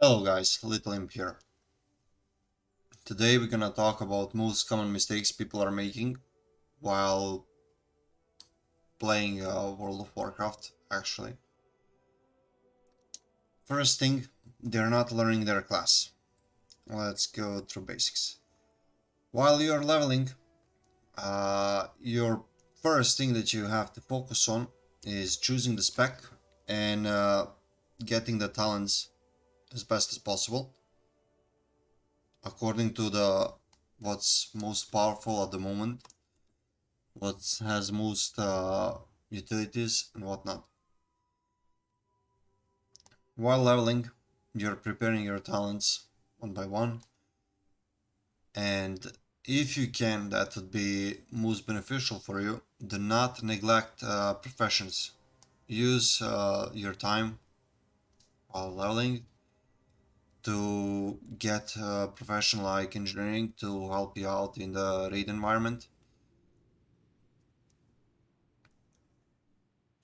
Hello guys, Little Imp here. Today we're gonna talk about most common mistakes people are making while playing World of Warcraft, actually. First thing, they're not learning their class. Let's go through basics. While you're leveling, your first thing that you have to focus on is choosing the spec and getting the talents as best as possible according to the what's most powerful at the moment, what has most utilities and whatnot. While leveling, you're preparing your talents one by one, and if you can, that would be most beneficial for you. Do not neglect professions. Use your time while leveling to get a profession like engineering to help you out in the raid environment.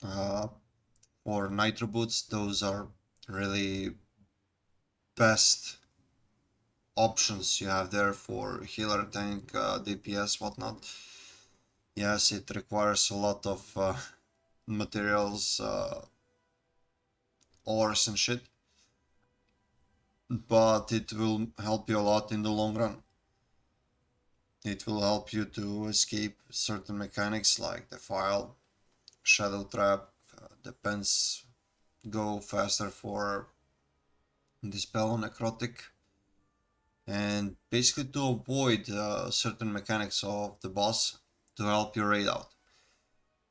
Uh, for nitro boots, those are really best options you have there for healer, tank, DPS, whatnot. Yes, it requires a lot of materials, ores and shit, but it will help you a lot in the long run. It will help you to escape certain mechanics like the file, shadow trap, defense, go faster for dispel necrotic, and basically to avoid certain mechanics of the boss to help you raid out.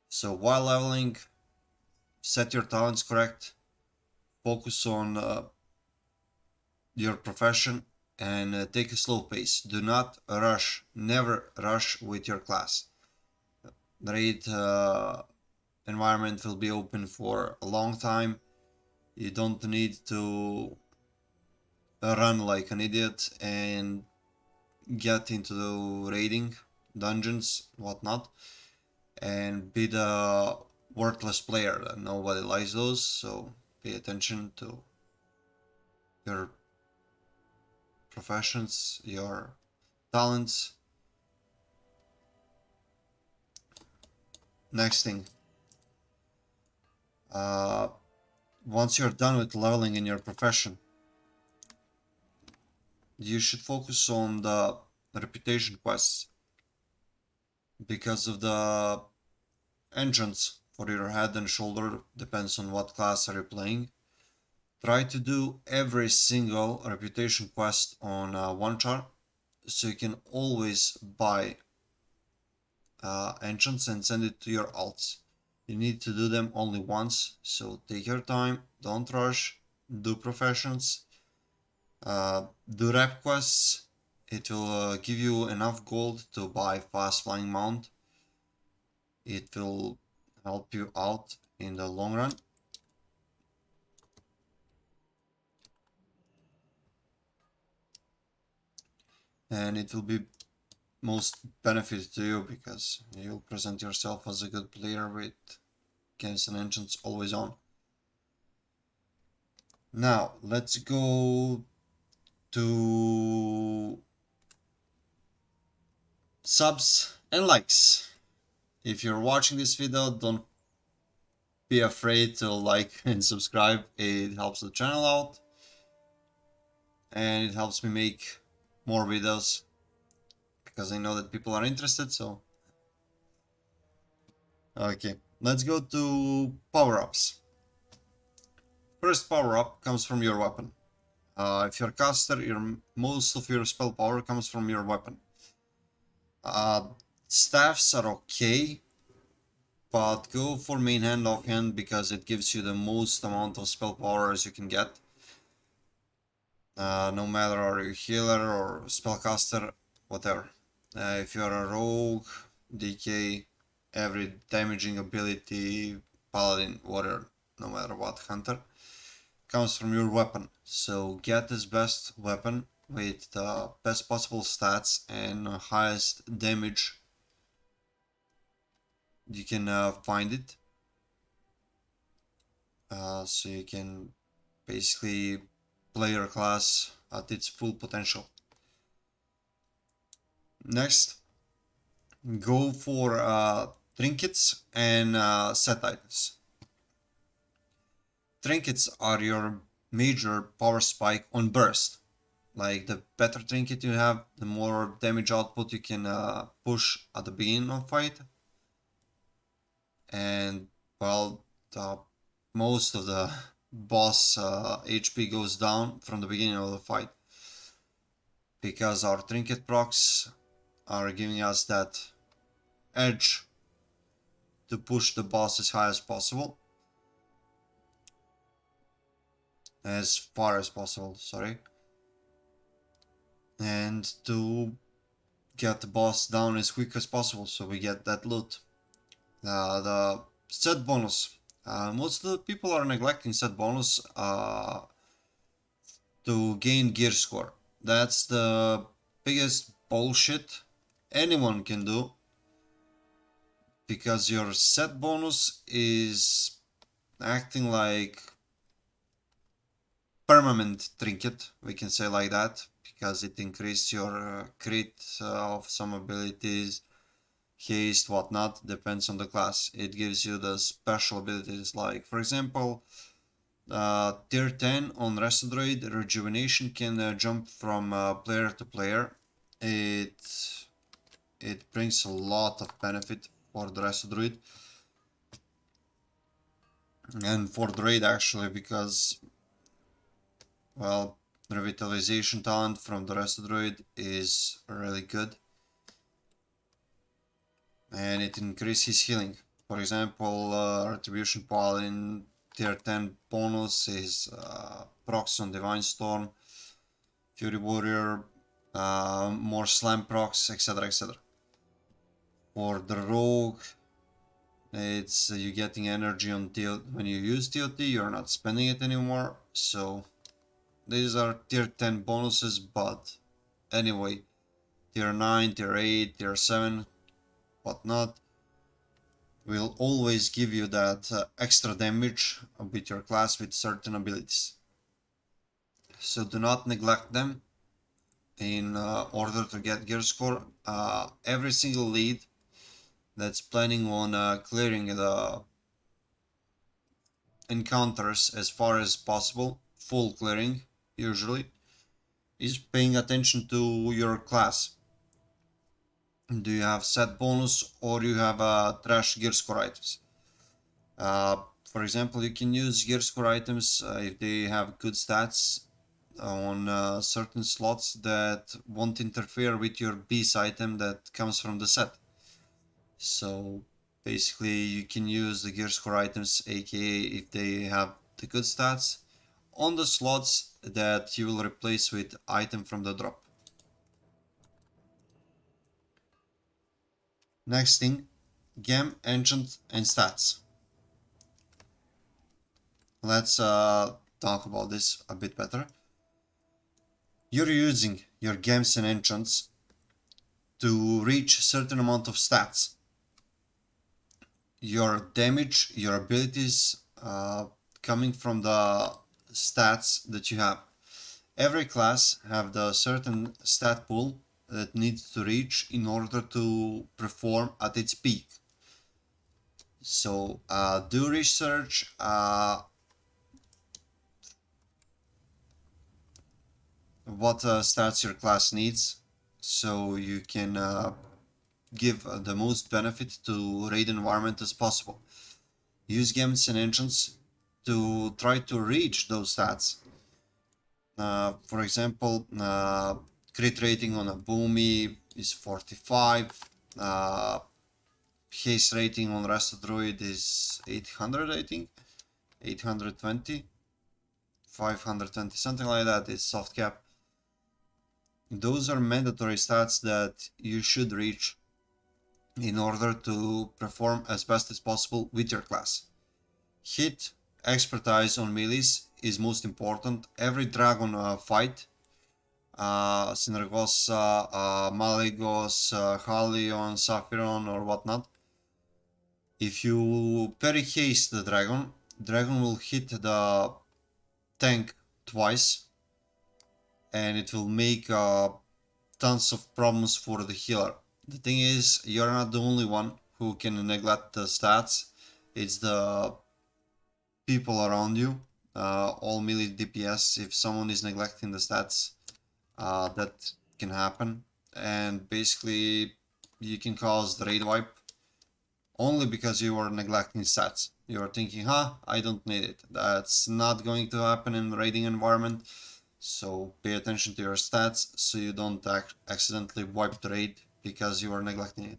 So while leveling, set your talents correct, focus on your profession, and take a slow pace. Do not rush, never rush with your class. The raid environment will be open for a long time. You don't need to run like an idiot and get into the raiding dungeons, whatnot, and be the worthless player. Nobody likes those, so pay attention to your professions, your talents. Next thing, uh, once you're done with leveling in your profession, you should focus on the reputation quests because of the engines for your head and shoulder depends on what class are you playing. Try to do every single reputation quest on one chart so you can always buy enchants and send it to your alts. You need to do them only once, so take your time, don't rush, do professions, do rep quests. It will give you enough gold to buy fast flying mount. It will help you out in the long run. And it will be most benefit to you because you'll present yourself as a good player with games and engines always on. Now let's go to subs and likes. If you're watching this video, don't be afraid to like and subscribe. It helps the channel out and it helps me make more videos because I know that people are interested. So okay, let's go to power-ups. First power up comes from your weapon. If you're a caster, most of your spell power comes from your weapon. Uh, Staffs are okay, but go for main hand offhand because it gives you the most amount of spell power as you can get. No matter are you healer or spellcaster, whatever. If you're a rogue, DK, every damaging ability, paladin, warrior, no matter what, hunter, comes from your weapon. So get this best weapon with the best possible stats and highest damage you can find it. So you can basically player class at its full potential. Next, go for trinkets and set items. Trinkets are your major power spike on burst. Like the better trinket you have, the more damage output you can push at the beginning of fight. And well, most of the boss HP goes down from the beginning of the fight because our trinket procs are giving us that edge to push the boss as high as possible, as far as possible, sorry, and to get the boss down as quick as possible so we get that loot. The set bonus. Most of the people are neglecting set bonus to gain gear score. That's the biggest bullshit anyone can do, because your set bonus is acting like permanent trinket, we can say like that, because it increases your crit of some abilities, haste, whatnot, depends on the class. It gives you the special abilities, like for example, tier 10 on Resto Droid, rejuvenation can jump from player to player. It brings a lot of benefit for the Resto Droid and for the raid actually, because well, revitalization talent from the Resto Droid is really good and it increases healing. For example, Retribution Paladin tier 10 bonus is procs on Divine Storm, Fury Warrior, more slam procs, etc, etc. For the Rogue, it's you getting energy on when you use TOT, you're not spending it anymore. So these are tier 10 bonuses, but anyway, tier 9, tier 8, tier 7, whatnot, will always give you that extra damage with your class with certain abilities. So do not neglect them in order to get gear score. Every single lead that's planning on clearing the encounters as far as possible, full clearing usually, is paying attention to your class. Do you have set bonus or you have trash gear score items? For example, you can use gear score items if they have good stats on certain slots that won't interfere with your base item that comes from the set. So basically you can use the gear score items, aka if they have the good stats, on the slots that you will replace with item from the drop. Next thing, gem, enchant and stats. Let's talk about this a bit better. You're using your gems and enchants to reach a certain amount of stats. Your damage, your abilities coming from the stats that you have. Every class have the certain stat pool that needs to reach in order to perform at its peak. So do research what stats your class needs, so you can give the most benefit to raid environment as possible. Use gems and enchants to try to reach those stats. For example, crit rating on a Boomy is 45. Haste rating on Resto Droid is 800, I think. 820. 520, something like that is soft cap. Those are mandatory stats that you should reach in order to perform as best as possible with your class. Hit, expertise on melees is most important. Every dragon fight, Synergosa, Maligos, Halion, Saphiron or whatnot, if you parry haste the dragon will hit the tank twice and it will make tons of problems for the healer. The thing is, you're not the only one who can neglect the stats. It's the people around you, all melee DPS. If someone is neglecting the stats, that can happen, and basically you can cause the raid wipe only because you are neglecting stats. You are thinking, huh, I don't need it. That's not going to happen in the raiding environment. So pay attention to your stats so you don't accidentally wipe the raid because you are neglecting it.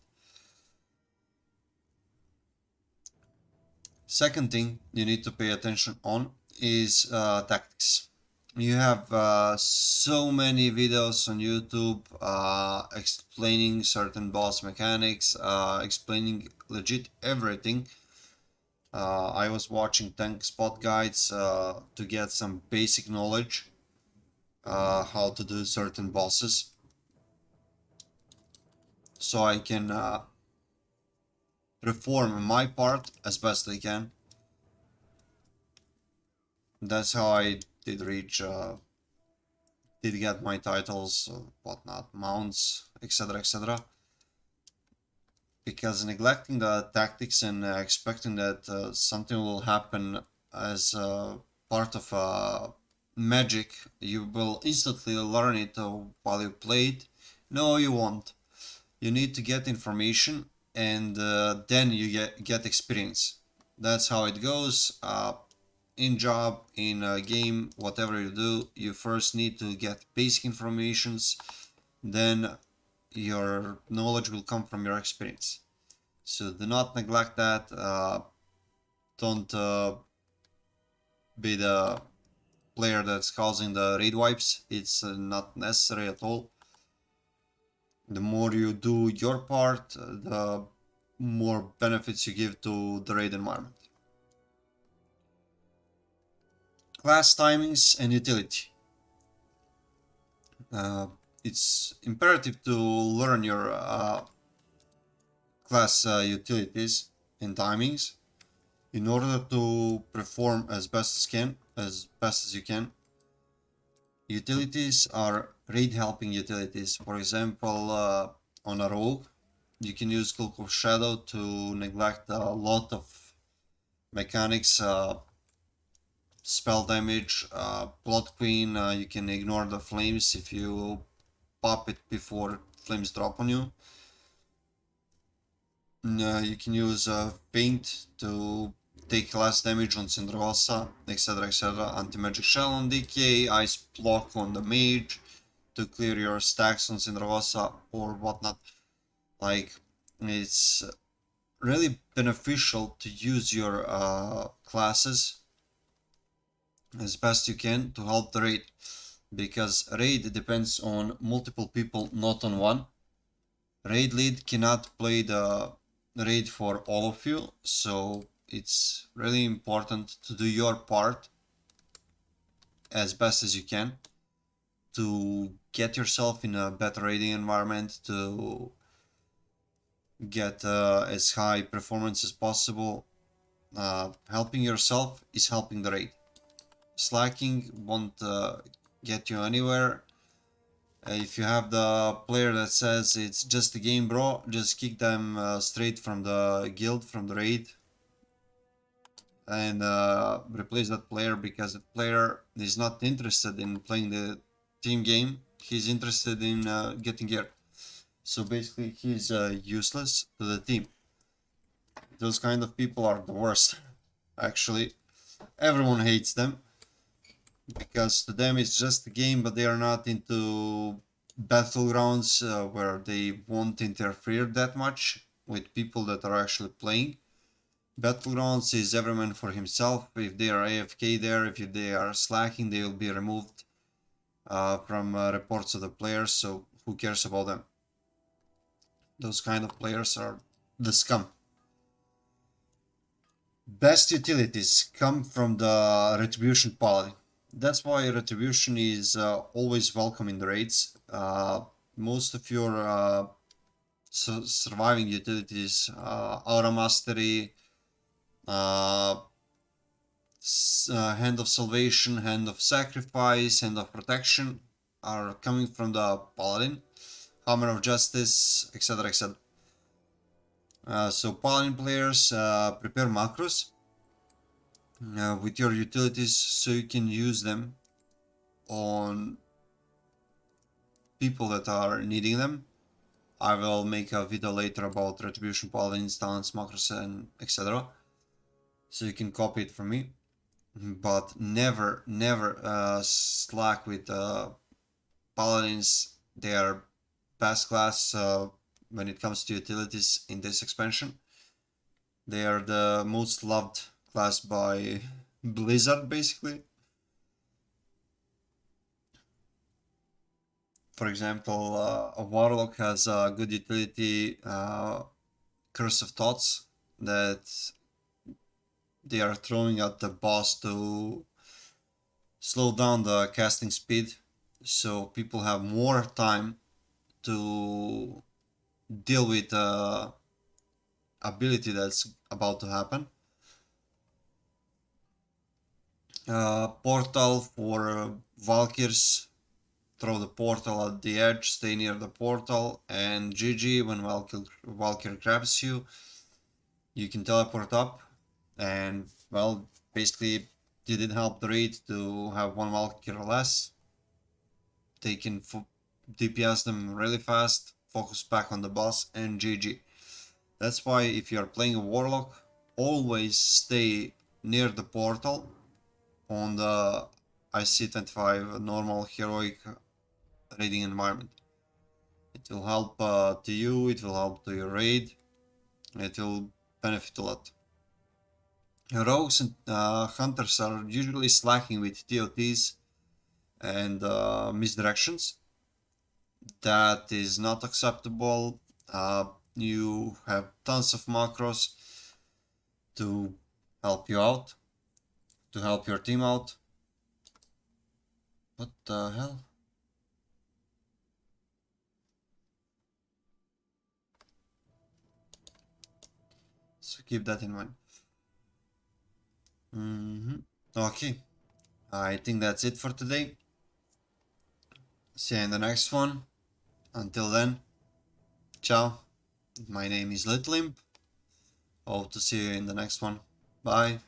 Second thing you need to pay attention on is tactics. You have so many videos on YouTube explaining certain boss mechanics, explaining legit everything. I was watching tank spot guides to get some basic knowledge how to do certain bosses, so I can perform my part as best I can. That's how I did reach, did get my titles, whatnot, mounts, etc., etc. Because neglecting the tactics and expecting that something will happen as part of magic, you will instantly learn it while you play it. No, you won't. You need to get information, and then you get experience. That's how it goes. In job, in a game, whatever you do, you first need to get basic informations, then your knowledge will come from your experience. So do not neglect that. Don't be the player that's causing the raid wipes. It's not necessary at all. The more you do your part, the more benefits you give to the raid environment. Class timings and utility. Uh, it's imperative to learn your class utilities and timings in order to perform as best as you can. Utilities are raid helping utilities. For example, on a rogue, you can use Cloak of Shadow to neglect a lot of mechanics, spell damage, Blood Queen, you can ignore the flames if you pop it before flames drop on you. You can use Paint to take less damage on Cinderosa, etc., etc. Anti-magic shell on DK, Ice block on the mage to clear your stacks on Cinderosa or whatnot. Like, it's really beneficial to use your classes as best you can to help the raid, because raid depends on multiple people, not on one. Raid lead cannot play the raid for all of you, so it's really important to do your part as best as you can to get yourself in a better raiding environment, to get as high performance as possible. Helping yourself is helping the raid. Slacking won't get you anywhere. If you have the player that says it's just a game, bro, just kick them straight from the guild, from the raid, and replace that player, because the player is not interested in playing the team game. He's interested in getting gear. So basically, he's useless to the team. Those kind of people are the worst. Actually, everyone hates them, because to them it's just a game, but they are not into battlegrounds where they won't interfere that much with people that are actually playing. Battlegrounds is every man for himself. If they are AFK there, if they are slacking, they will be removed from reports of the players, so who cares about them? Those kind of players are the scum. Best utilities come from the Retribution Paladin. That's why Retribution is always welcome in the raids. Most of your surviving utilities, Aura Mastery, Hand of Salvation, Hand of Sacrifice, Hand of Protection, are coming from the Paladin, Hammer of Justice, etc. etc. So Paladin players prepare macros with your utilities so you can use them on people that are needing them. I will make a video later about Retribution Paladins, talents, macros, and etc. So you can copy it from me. But never, never slack with Paladins. They are best class when it comes to utilities in this expansion. They are the most loved class by Blizzard, basically. For example, a Warlock has a good utility, Curse of Thoughts, that they are throwing at the boss to slow down the casting speed, so people have more time to deal with the ability that's about to happen. Portal for Valkyrs. Throw the portal at the edge, stay near the portal, and GG, when Valkyr grabs you, you can teleport up, and, well, basically, you did help the raid to have one Valkyr less. They can DPS them really fast, focus back on the boss, and GG. That's why if you are playing a Warlock, always stay near the portal on the IC25 normal heroic raiding environment. It will help to you, it will help to your raid, it will benefit a lot. Rogues and hunters are usually slacking with TOTs and misdirections. That is not acceptable. You have tons of macros to help you out, to help your team out. What the hell? So keep that in mind. Okay, I think that's it for today. See you in the next one. Until then, ciao. My name is Litlimp. Hope to see you in the next one. Bye.